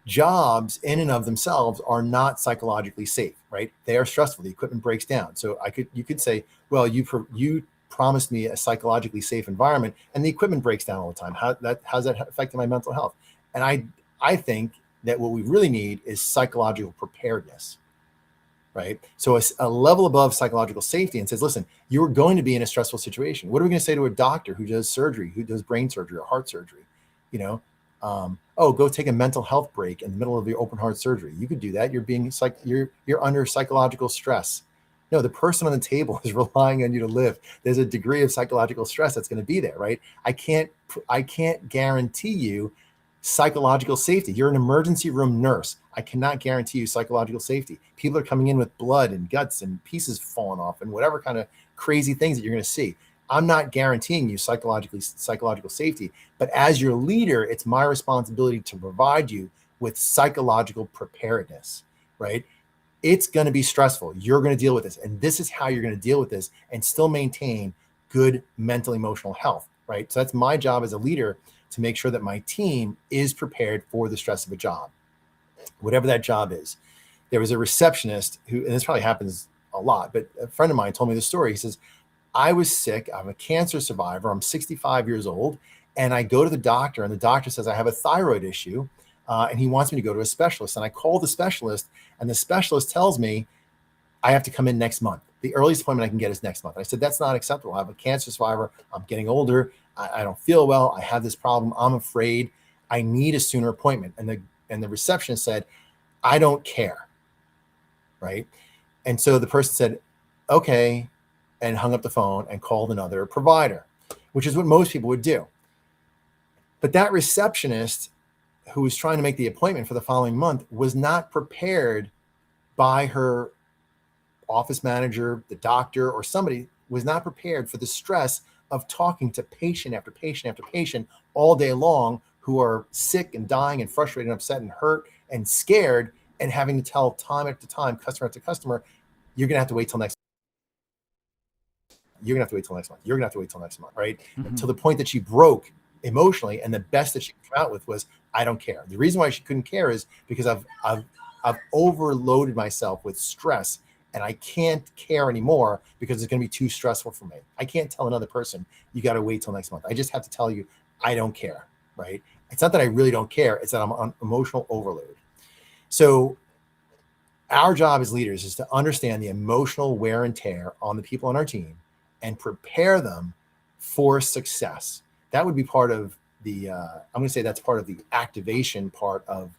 jobs in and of themselves are not psychologically safe, right? They are stressful. The equipment breaks down. So you could say, well, you promised me a psychologically safe environment and the equipment breaks down all the time. How's that affecting my mental health? And I think that what we really need is psychological preparedness, right? So a level above psychological safety and says, listen, you're going to be in a stressful situation. What are we going to say to a doctor who does surgery, who does brain surgery or heart surgery? Oh, go take a mental health break in the middle of your open heart surgery. You could do that. You're under psychological stress. No, the person on the table is relying on you to live. There's a degree of psychological stress that's going to be there, right? I can't guarantee you psychological safety. You're an emergency room nurse. I cannot guarantee you psychological safety. People are coming in with blood and guts and pieces falling off and whatever kind of crazy things that you're going to see. I'm not guaranteeing you psychological safety, but as your leader, it's my responsibility to provide you with psychological preparedness, right? It's going to be stressful. You're going to deal with this. And this is how you're going to deal with this and still maintain good mental, emotional health, right? So that's my job as a leader, to make sure that my team is prepared for the stress of a job, whatever that job is. There was a receptionist who, and this probably happens a lot, but a friend of mine told me the story. He says, I was sick. I'm a cancer survivor. I'm 65 years old. And I go to the doctor and the doctor says, I have a thyroid issue. And he wants me to go to a specialist. And I call the specialist and the specialist tells me I have to come in next month. The earliest appointment I can get is next month. I said, that's not acceptable. I'm a cancer survivor. I'm getting older. I don't feel well. I have this problem. I'm afraid. I need a sooner appointment. And the receptionist said, I don't care. Right. And so the person said, okay, and hung up the phone and called another provider, which is what most people would do. But that receptionist who was trying to make the appointment for the following month was not prepared by her office manager, the doctor, or somebody was not prepared for the stress of talking to patient after patient after patient all day long who are sick and dying and frustrated and upset and hurt and scared and having to tell time after time, customer after customer, you're going to have to wait till next. You're going to have to wait till next month. You're going to have to wait till next month, right? Mm-hmm. To the point that she broke emotionally, and the best that she could come out with was, I don't care. The reason why she couldn't care is because I've overloaded myself with stress, and I can't care anymore because it's going to be too stressful for me. I can't tell another person, you got to wait till next month. I just have to tell you, I don't care, right? It's not that I really don't care. It's that I'm on emotional overload. So our job as leaders is to understand the emotional wear and tear on the people on our team and prepare them for success. That would be part of the, I'm going to say that's part of the activation part of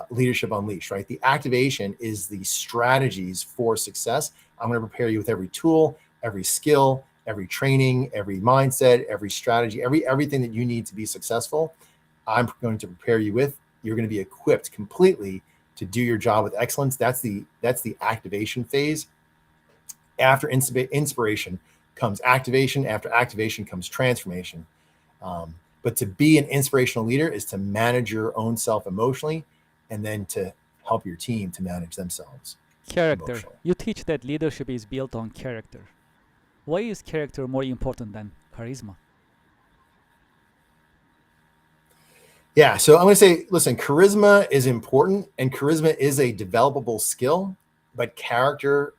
Leadership Unleashed, right? The activation is the strategies for success. I'm going to prepare you with every tool, every skill, every training, every mindset, every strategy, everything that you need to be successful. I'm going to prepare you with. You're going to be equipped completely to do your job with excellence. That's the activation phase. After inspiration comes activation. After activation comes transformation. But to be an inspirational leader is to manage your own self emotionally, and then to help your team to manage themselves. Character. You teach that leadership is built on character. why is character more important than charisma? Yeah, so I'm going to say, listen, charisma is important and charisma is a developable skill, but character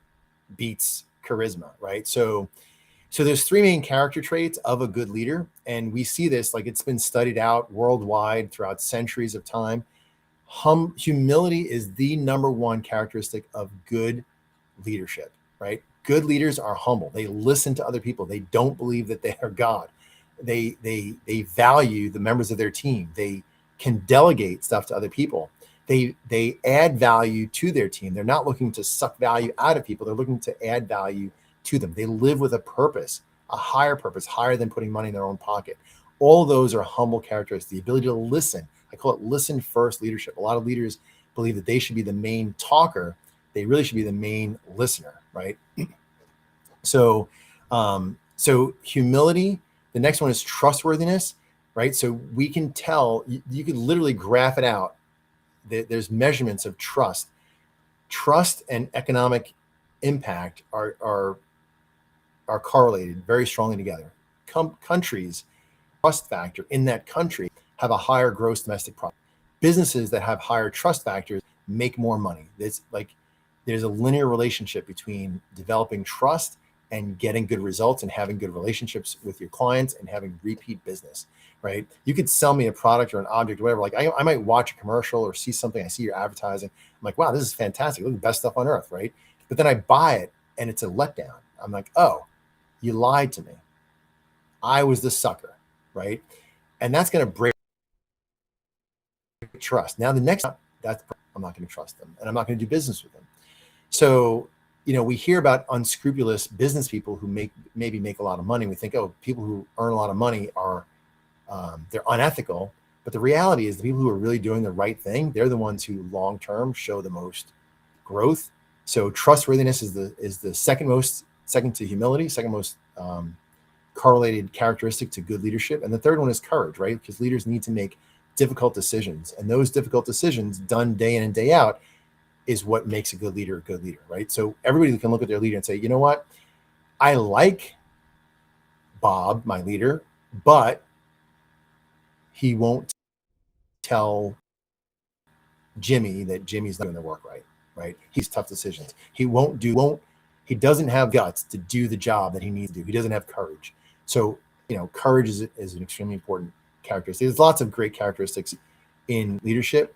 beats charisma, right? So there's three main character traits of a good leader, and we see this like it's been studied out worldwide throughout centuries of time. Humility is the number one characteristic of good leadership, right? Good leaders are humble. They listen to other people. They don't believe that they are God. They value the members of their team. They can delegate stuff to other people. They add value to their team. They're not looking to suck value out of people. They're looking to add value to them. They live with a purpose, higher than putting money in their own pocket. All of those are humble characteristics. The ability to listen. I call it listen first leadership. A lot of leaders believe that they should be the main talker. They really should be the main listener, right? So humility. The next one is trustworthiness, right? So we can tell, you could literally graph it out. There's measurements of trust. Trust and economic impact are correlated very strongly together. Countries, trust factor in that country have a higher gross domestic product. Businesses that have higher trust factors make more money. There's a linear relationship between developing trust and getting good results and having good relationships with your clients and having repeat business, right? You could sell me a product or an object or whatever. Like I might watch a commercial or see something, I see your advertising. I'm like, wow, this is fantastic. Look at the best stuff on earth, right? But then I buy it and it's a letdown. I'm like, oh, you lied to me. I was the sucker, right? And that's going to break trust. Now the next, I'm not going to trust them and I'm not going to do business with them. So, we hear about unscrupulous business people who maybe make a lot of money. We think, oh, people who earn a lot of money are they're unethical. But the reality is the people who are really doing the right thing, they're the ones who long-term show the most growth. So trustworthiness is the second to humility, second most correlated characteristic to good leadership. And the third one is courage, right? Because leaders need to make difficult decisions. And those difficult decisions done day in and day out is what makes a good leader, right? So everybody can look at their leader and say, you know what? I like Bob, my leader, but he won't tell Jimmy that Jimmy's not doing the work right? He's tough decisions. He doesn't have guts to do the job that he needs to do. He doesn't have courage. So, courage is an extremely important characteristic. There's lots of great characteristics in leadership,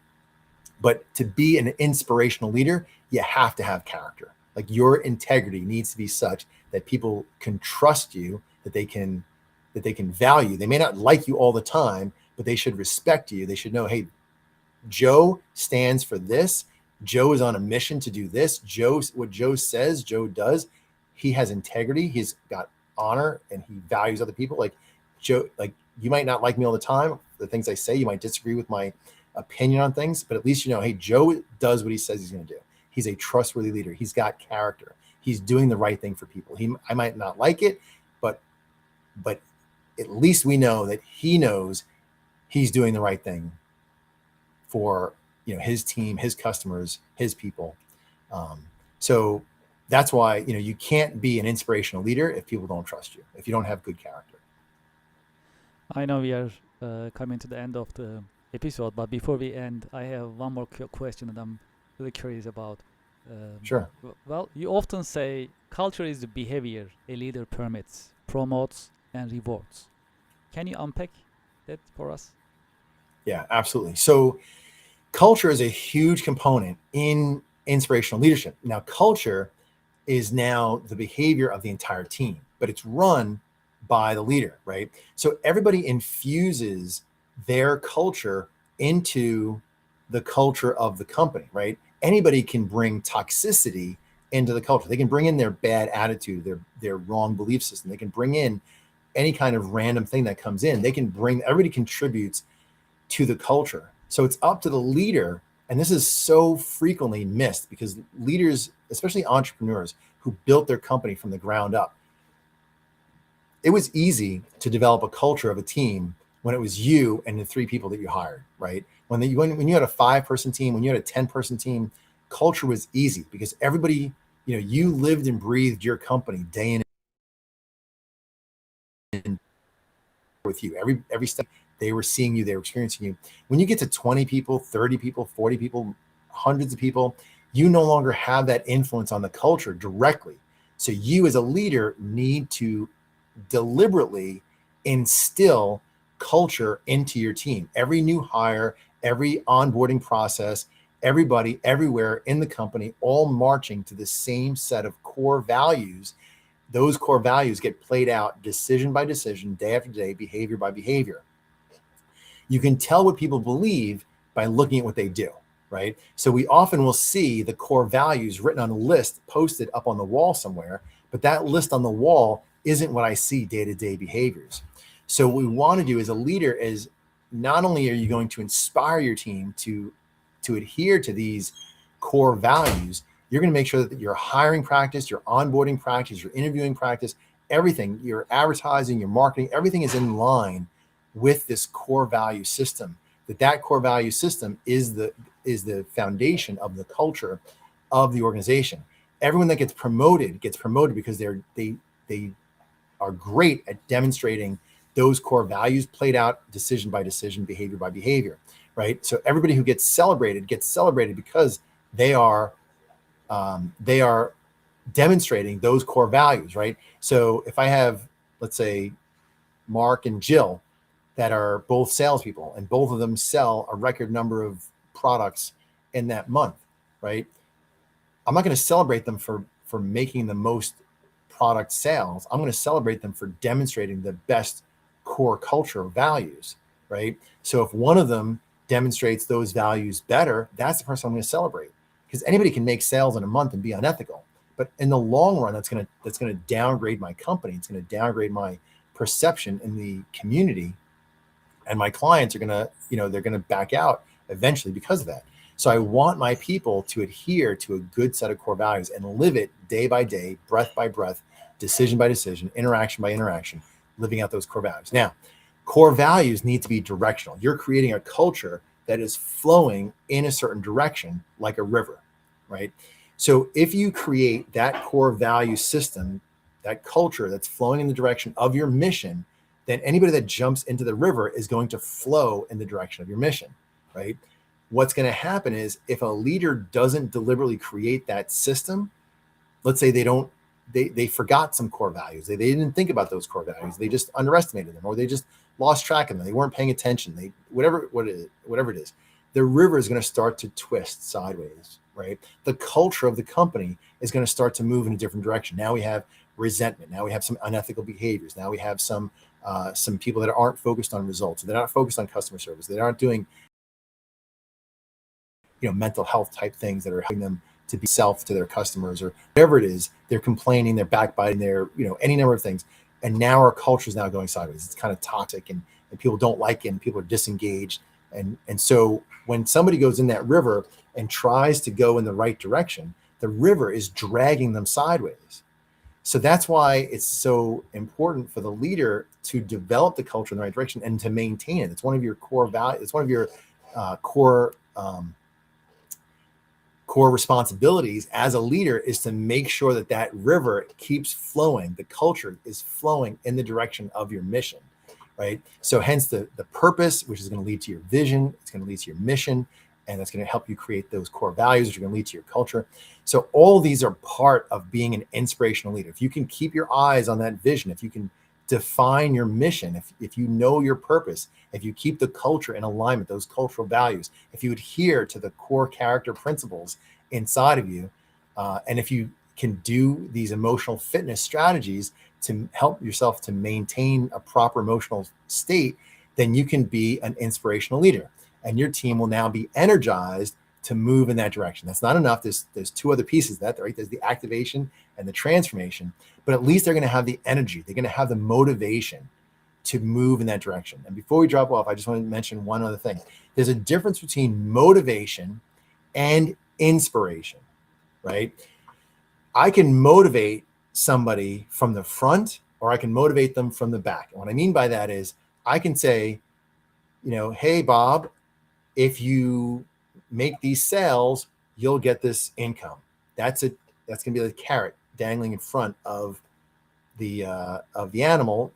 but to be an inspirational leader, you have to have character. Like your integrity needs to be such that people can trust you, that they can value. They may not like you all the time, but they should respect you. They should know, hey, Joe stands for this. Joe is on a mission to do this. What Joe says, Joe does. He has integrity. He's got honor and he values other people. Like Joe, like you might not like me all the time. The things I say, you might disagree with my opinion on things, but at least hey, Joe does what he says he's going to do. He's a trustworthy leader. He's got character. He's doing the right thing for people. I might not like it, but at least we know that he knows he's doing the right thing for his team, his customers, his people. So that's why you can't be an inspirational leader if people don't trust you, if you don't have good character. I know we are coming to the end of the episode, but before we end, I have one more question that I'm really curious about. Sure. Well, you often say culture is the behavior a leader permits, promotes, and rewards. Can you unpack that for us? Yeah, absolutely. So culture is a huge component in inspirational leadership. Now, culture is now the behavior of the entire team, but it's run by the leader, right? So everybody infuses their culture into the culture of the company, right? Anybody can bring toxicity into the culture. They can bring in their bad attitude, their wrong belief system. They can bring in any kind of random thing that comes in. Everybody contributes to the culture. So it's up to the leader. And this is so frequently missed because leaders, especially entrepreneurs who built their company from the ground up, it was easy to develop a culture of a team when it was you and the three people that you hired, right? When you had a 5-person team, when you had a 10-person team, culture was easy because everybody, you lived and breathed your company day in with you. Every step they were seeing you, they were experiencing you. When you get to 20 people, 30 people, 40 people, hundreds of people, you no longer have that influence on the culture directly. So you as a leader need to deliberately instill culture into your team. Every new hire, every onboarding process, everybody everywhere in the company, all marching to the same set of core values. Those core values get played out decision by decision, day after day, behavior by behavior. You can tell what people believe by looking at what they do, right? So we often will see the core values written on a list posted up on the wall somewhere, but that list on the wall isn't what I see day-to-day behaviors. So what we want to do as a leader is not only are you going to inspire your team to adhere to these core values, you're going to make sure that your hiring practice, your onboarding practice, your interviewing practice, everything, your advertising, your marketing, everything is in line with this core value system. That core value system is the foundation of the culture of the organization. Everyone that gets promoted because they are great at demonstrating those core values played out decision by decision, behavior by behavior, right? So everybody who gets celebrated because they are demonstrating those core values, right? So if I have, let's say, Mark and Jill that are both salespeople and both of them sell a record number of products in that month, right? I'm not going to celebrate them for making the most product sales. I'm going to celebrate them for demonstrating the best core culture values, right? So if one of them demonstrates those values better, that's the person I'm going to celebrate, because anybody can make sales in a month and be unethical. But in the long run, that's going to downgrade my company. It's going to downgrade my perception in the community, and my clients are going to, they're going to back out eventually because of that. So I want my people to adhere to a good set of core values and live it day by day, breath by breath, decision by decision, interaction by interaction, living out those core values. Now, core values need to be directional. You're creating a culture that is flowing in a certain direction, like a river, right? So if you create that core value system, that culture that's flowing in the direction of your mission, then anybody that jumps into the river is going to flow in the direction of your mission, right? What's going to happen is, if a leader doesn't deliberately create that system, let's say they forgot some core values. They didn't think about those core values. They just underestimated them, or they just lost track of them. They weren't paying attention. Whatever it is, the river is going to start to twist sideways, right? The culture of the company is going to start to move in a different direction. Now we have resentment. Now we have some unethical behaviors. Now we have some people that aren't focused on results. They're not focused on customer service. They aren't doing mental health type things that are helping them to be self to their customers, or whatever it is. They're complaining, they're backbiting, they're, any number of things. And now our culture is now going sideways. It's kind of toxic, and people don't like it, and people are disengaged. And so when somebody goes in that river and tries to go in the right direction, the river is dragging them sideways. So that's why it's so important for the leader to develop the culture in the right direction and to maintain it. It's one of your core values. It's one of your core responsibilities as a leader, is to make sure that that river keeps flowing. The culture is flowing in the direction of your mission, right? So hence the purpose, which is going to lead to your vision. It's going to lead to your mission, and that's going to help you create those core values, which are going to lead to your culture. So all these are part of being an inspirational leader. If you can keep your eyes on that vision, if you can define your mission, if you know your purpose, if you keep the culture in alignment, those cultural values, if you adhere to the core character principles inside of you, and if you can do these emotional fitness strategies to help yourself to maintain a proper emotional state, then you can be an inspirational leader, and your team will now be energized to move in that direction. That's not enough. There's two other pieces of that, right? There's the activation and the transformation, but at least they're going to have the energy. They're going to have the motivation to move in that direction. And before we drop off, I just want to mention one other thing. There's a difference between motivation and inspiration, right? I can motivate somebody from the front, or I can motivate them from the back. And what I mean by that is, I can say, hey, Bob, if you make these sales, you'll get this income. That's going to be the carrot dangling in front of the animal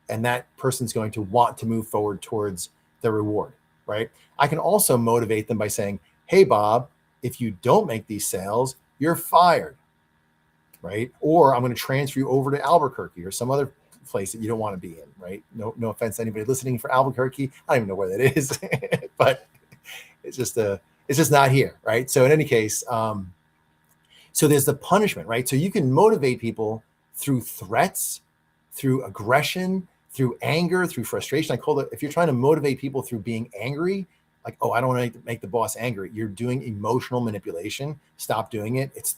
and that person's going to want to move forward towards the reward, right? I can also motivate them by saying, hey, Bob, if you don't make these sales, you're fired, right? Or I'm going to transfer you over to Albuquerque or some other place that you don't want to be in, right? No offense to anybody listening for Albuquerque. I don't even know where that is, but it's just not here, right? So in any case, so there's the punishment, right? So you can motivate people through threats, through aggression, through anger, through frustration. I call it, if you're trying to motivate people through being angry, like, oh, I don't want to make the boss angry. You're doing emotional manipulation. Stop doing it. It's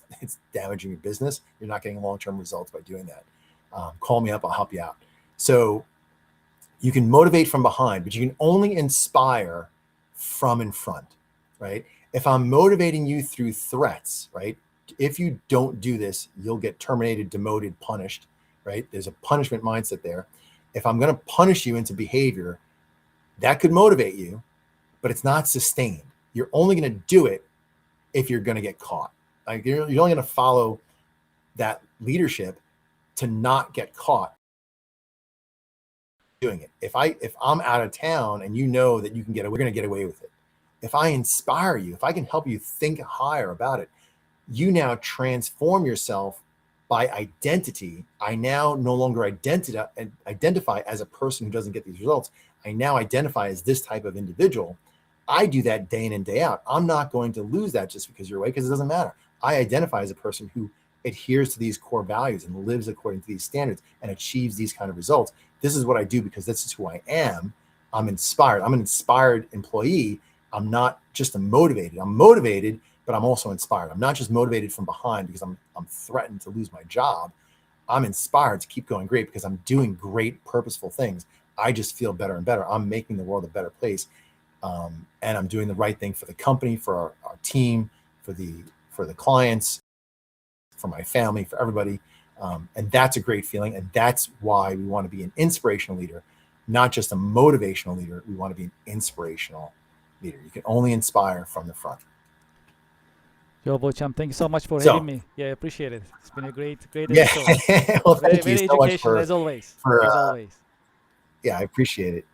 damaging your business. You're not getting long-term results by doing that. Call me up. I'll help you out. So you can motivate from behind, but you can only inspire from in front, right? If I'm motivating you through threats, right? If you don't do this, you'll get terminated, demoted, punished, right? There's a punishment mindset there. If I'm going to punish you into behavior, that could motivate you, but it's not sustained. You're only going to do it if you're going to get caught. Like you're only going to follow that leadership to not get caught doing it. If I'm out of town and you know that you can we're going to get away with it. If I inspire you, if I can help you think higher about it, you now transform yourself by identity. I now no longer identify as a person who doesn't get these results. I now identify as this type of individual. I do that day in and day out. I'm not going to lose that just because you're away, because it doesn't matter. I identify as a person who adheres to these core values and lives according to these standards and achieves these kind of results. This is what I do because this is who I am. I'm inspired. I'm an inspired employee. I'm not just motivated. I'm motivated, but I'm also inspired. I'm not just motivated from behind because I'm threatened to lose my job. I'm inspired to keep going great because I'm doing great, purposeful things. I just feel better and better. I'm making the world a better place. And I'm doing the right thing for the company, for our team, for the clients, for my family, for everybody. And that's a great feeling. And that's why we want to be an inspirational leader, not just a motivational leader. We want to be an inspirational leader. You can only inspire from the front. Joe Bocham, thank you so much for So, having me. Yeah, appreciate it. It's been a great yeah. episode. Well, Very, thank you very so much educational as always. for As always. yeah, I appreciate it.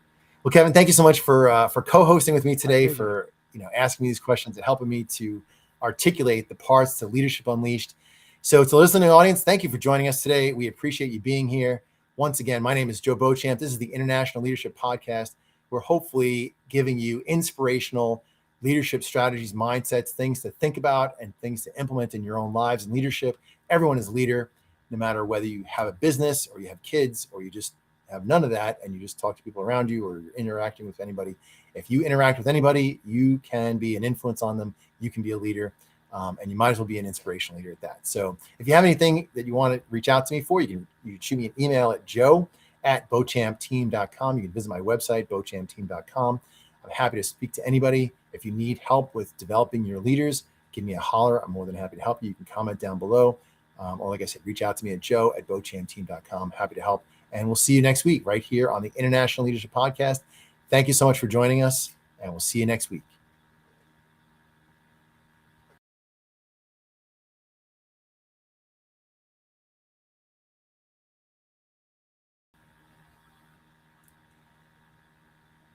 Well, Kevin, thank you so much for co-hosting with me today, pleasure. for asking me these questions and helping me to articulate the parts to Leadership Unleashed. So to the listening audience, thank you for joining us today. We appreciate you being here. Once again, my name is Joe Beauchamp. This is the International Leadership Podcast. We're hopefully giving you inspirational leadership strategies, mindsets, things to think about and things to implement in your own lives and leadership. Everyone is a leader, no matter whether you have a business or you have kids or you just have none of that and you just talk to people around you or you're interacting with anybody. If you interact with anybody, you can be an influence on them. You can be a leader. And you might as well be an inspirational leader at that. So if you have anything that you want to reach out to me for, you can shoot me an email at joe@beauchampteam.com. You can visit my website, beauchampteam.com. I'm happy to speak to anybody. If you need help with developing your leaders, give me a holler. I'm more than happy to help you. You can comment down below. Or like I said, reach out to me at joe@beauchampteam.com. Happy to help. And we'll see you next week right here on the International Leadership Podcast. Thank you so much for joining us, and we'll see you next week.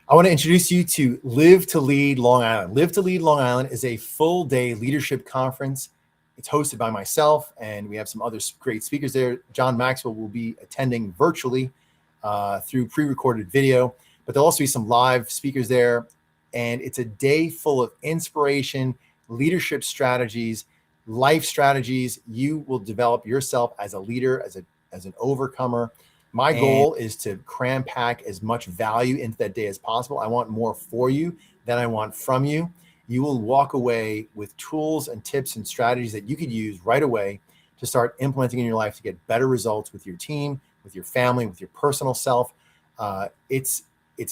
I want to introduce you to Live to Lead Long Island. Live to Lead Long Island is a full-day leadership conference. It's hosted by myself, and we have some other great speakers there. John Maxwell will be attending virtually through pre-recorded video, but there'll also be some live speakers there. And it's a day full of inspiration, leadership strategies, life strategies. You will develop yourself as a leader, as an overcomer. My goal is to cram pack as much value into that day as possible. I want more for you than I want from you. You will walk away with tools and tips and strategies that you could use right away to start implementing in your life to get better results with your team, with your family, with your personal self. It's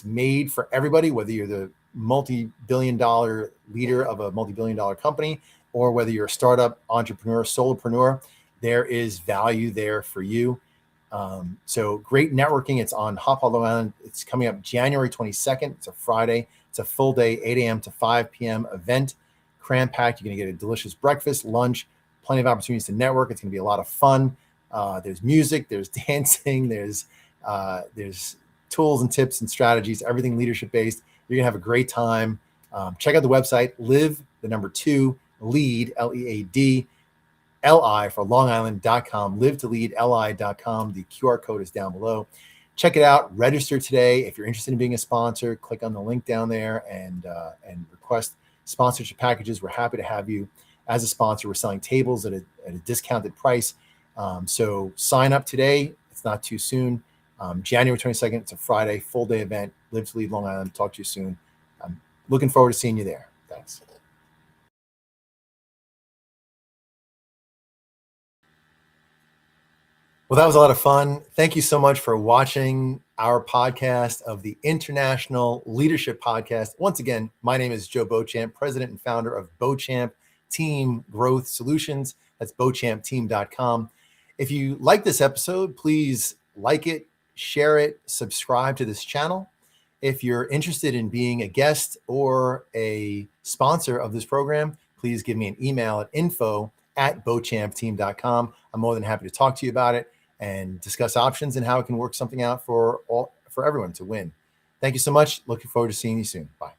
made for everybody, whether you're the multi-billion-dollar leader of a multi-billion-dollar company or whether you're a startup entrepreneur, solopreneur. There is value there for you. So great networking. It's on Hop Long Island. It's coming up January 22nd. It's a Friday. It's a full day, 8 a.m. to 5 p.m. event. Cram packed. You're going to get a delicious breakfast, lunch, plenty of opportunities to network. It's going to be a lot of fun. There's music, there's dancing, there's There's tools and tips and strategies, everything leadership based. You're gonna have a great time. Check out the website, live the number 2 lead, LEAD, LI for Long Island.com, live to lead li.com. The QR code is down below. Check it out. Register today. If you're interested in being a sponsor, click on the link down there and request sponsorship packages. We're happy to have you as a sponsor. We're selling tables at a discounted price. So sign up today. It's not too soon. January 22nd, it's a Friday, full day event. Live to lead Long Island. Talk to you soon. I'm looking forward to seeing you there. Thanks. Well, that was a lot of fun. Thank you so much for watching our podcast of the International Leadership Podcast. Once again, my name is Joe Beauchamp, president and founder of Beauchamp Team Growth Solutions. That's beauchampteam.com. If you like this episode, please like it, share it, subscribe to this channel. If you're interested in being a guest or a sponsor of this program, please give me an email at info@beauchampteam.com. I'm more than happy to talk to you about it and discuss options and how it can work something out for everyone to win. Thank you so much. Looking forward to seeing you soon. Bye.